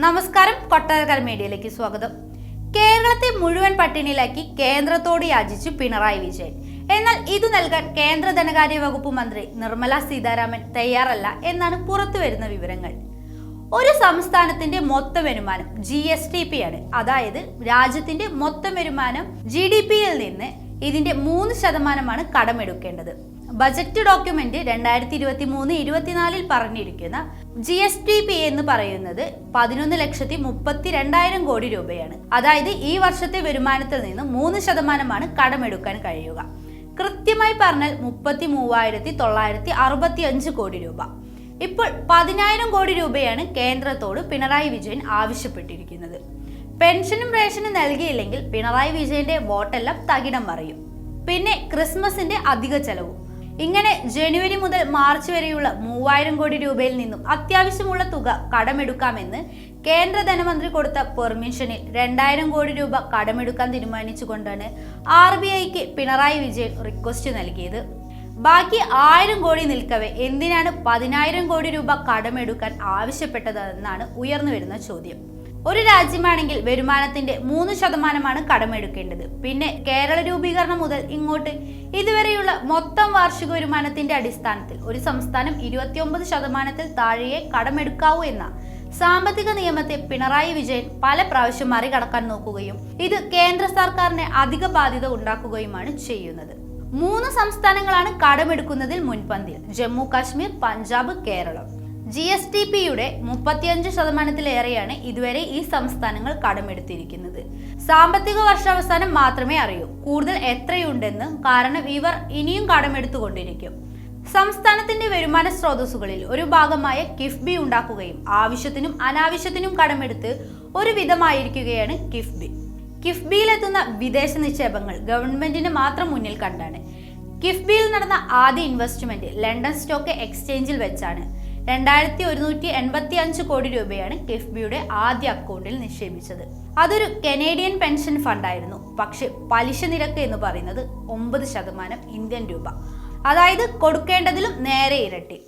നമസ്കാരം, കൊട്ടാരക്കര മീഡിയയിലേക്ക് സ്വാഗതം. കേരളത്തെ മുഴുവൻ പട്ടിണിയിലാക്കി കേന്ദ്രത്തോട് യാചിച്ചു പിണറായി വിജയൻ. എന്നാൽ ഇത് നൽകാൻ കേന്ദ്ര ധനകാര്യ വകുപ്പ് മന്ത്രി നിർമ്മല സീതാരാമൻ തയ്യാറല്ല എന്നാണ് പുറത്തുവരുന്ന വിവരങ്ങൾ. ഒരു സംസ്ഥാനത്തിന്റെ മൊത്തം വരുമാനം GSTP ആണ്. അതായത് രാജ്യത്തിന്റെ മൊത്തം വരുമാനം GDPയിൽ നിന്ന് ഇതിന്റെ 3% കടമെടുക്കേണ്ടത്. ബജറ്റ് ഡോക്യുമെന്റ് 2023-24 പറഞ്ഞിരിക്കുന്ന GSTP എന്ന് പറയുന്നത് 11,32,000 കോടി രൂപയാണ്. അതായത് ഈ വർഷത്തെ വരുമാനത്തിൽ നിന്ന് 3% കടമെടുക്കാൻ കഴിയുക. കൃത്യമായി പറഞ്ഞാൽ 33,965 കോടി രൂപ. ഇപ്പോൾ 10,000 കോടി രൂപയാണ് കേന്ദ്രത്തോട് പിണറായി വിജയൻ ആവശ്യപ്പെട്ടിരിക്കുന്നത്. പെൻഷനും റേഷനും നൽകിയില്ലെങ്കിൽ പിണറായി വിജയന്റെ വോട്ടെല്ലാം തകിടം മറിയും. പിന്നെ ക്രിസ്മസിന്റെ അധിക ചെലവും. ഇങ്ങനെ ജനുവരി മുതൽ മാർച്ച് വരെയുള്ള 3,000 കോടി രൂപയിൽ നിന്നും അത്യാവശ്യമുള്ള തുക കടമെടുക്കാമെന്ന് കേന്ദ്ര ധനമന്ത്രി കൊടുത്ത പെർമിഷനിൽ 2,000 കോടി രൂപ കടമെടുക്കാൻ തീരുമാനിച്ചുകൊണ്ടാണ് RBIക്ക് പിണറായി വിജയൻ റിക്വസ്റ്റ് നൽകിയത്. ബാക്കി 1,000 കോടി നിൽക്കവെ എന്തിനാണ് 10,000 കോടി രൂപ കടമെടുക്കാൻ ആവശ്യപ്പെട്ടതെന്നാണ് ഉയർന്നു വരുന്ന ചോദ്യം. ഒരു രാജ്യമാണെങ്കിൽ വരുമാനത്തിന്റെ 3% കടമെടുക്കേണ്ടത്. പിന്നെ കേരള രൂപീകരണം മുതൽ ഇങ്ങോട്ട് ഇതുവരെയുള്ള മൊത്തം വാർഷിക വരുമാനത്തിന്റെ അടിസ്ഥാനത്തിൽ ഒരു സംസ്ഥാനം 29% താഴെയെ കടമെടുക്കാവൂ എന്ന സാമ്പത്തിക നിയമത്തെ പിണറായി വിജയൻ പല പ്രാവശ്യം മറികടക്കാൻ നോക്കുകയും ഇത് കേന്ദ്ര സർക്കാരിന് അധിക ബാധ്യത ഉണ്ടാക്കുകയുമാണ് ചെയ്യുന്നത്. 3 സംസ്ഥാനങ്ങളാണ് കടമെടുക്കുന്നതിൽ മുൻപന്തിയിൽ: ജമ്മു കാശ്മീർ, പഞ്ചാബ്, കേരളം. GSTPയുടെ 35%-ലേറെയാണ് ഇതുവരെ ഈ സംസ്ഥാനങ്ങൾ കടമെടുത്തിരിക്കുന്നത്. സാമ്പത്തിക വർഷാവസാനം മാത്രമേ അറിയൂ കൂടുതൽ എത്രയുണ്ടെന്ന്. കാരണം ഇവർ ഇനിയും കടമെടുത്തുകൊണ്ടിരിക്കും. സംസ്ഥാനത്തിന്റെ വരുമാന സ്രോതസ്സുകളിൽ ഒരു ഭാഗമായ കിഫ്ബി ഉണ്ടാക്കുകയും ആവശ്യത്തിനും അനാവശ്യത്തിനും കടമെടുത്ത് ഒരു വിധമായിരിക്കുകയാണ് കിഫ്ബി. കിഫ്ബിയിലെത്തുന്ന വിദേശ നിക്ഷേപങ്ങൾ ഗവൺമെന്റിന് മാത്രം മുന്നിൽ കണ്ടാണ്. കിഫ്ബിയിൽ നടന്ന ആദ്യ ഇൻവെസ്റ്റ്മെന്റ് ലണ്ടൻ സ്റ്റോക്ക് എക്സ്ചേഞ്ചിൽ വെച്ചാണ്. 2,185 കോടി രൂപയാണ് കിഫ്ബിയുടെ ആദ്യ അക്കൗണ്ടിൽ നിക്ഷേപിച്ചത്. അതൊരു കനേഡിയൻ പെൻഷൻ ഫണ്ടായിരുന്നു. പക്ഷെ പലിശ നിരക്ക് എന്ന് പറയുന്നത് 9% ഇന്ത്യൻ രൂപ. അതായത് കൊടുക്കേണ്ടതിലും നേരെ ഇരട്ടി.